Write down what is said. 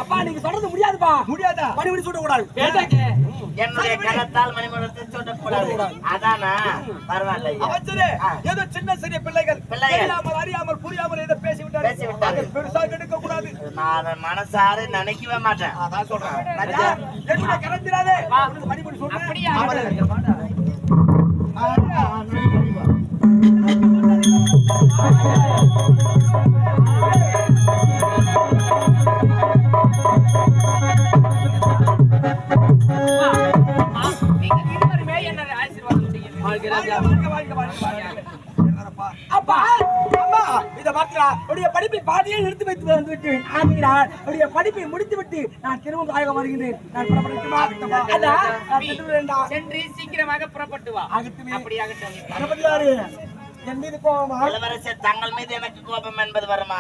அப்பா நீங்க சொல்றது முடியாதுப்பா. முடியாதா? மணிமுடி சூட்ட கூடாது. என்னுடைய கரத்தால் மணிமுடி சூட்ட கூடாது. அதானா பரவாயில்லை. அவசரே ஏதோ சின்ன சிறிய பிள்ளைகள் தெரியாமல் அறியாமல் புரியாமல் ஏதோ பேசி விட்டார்கள். பெருசா கெடுக்க கூடாது. நான் மனசார நினைக்கவே மாட்டேன். அதான் சொல்றேன். ராஜா என்னுடைய கரத்தினாலே மணிமுடி சூட்ட. அப்படியே படிப்பை பாதியை நிறுத்தி வைத்து வந்து விட்டேன். படிப்பை முடித்து விட்டு நான் திரும்ப ஆக வருகிறேன். சென்று சீக்கிரமாக புறப்பட்டு வா. இளவரசர் தங்கள் மீது எனக்கு கோபம் என்பது வருமா?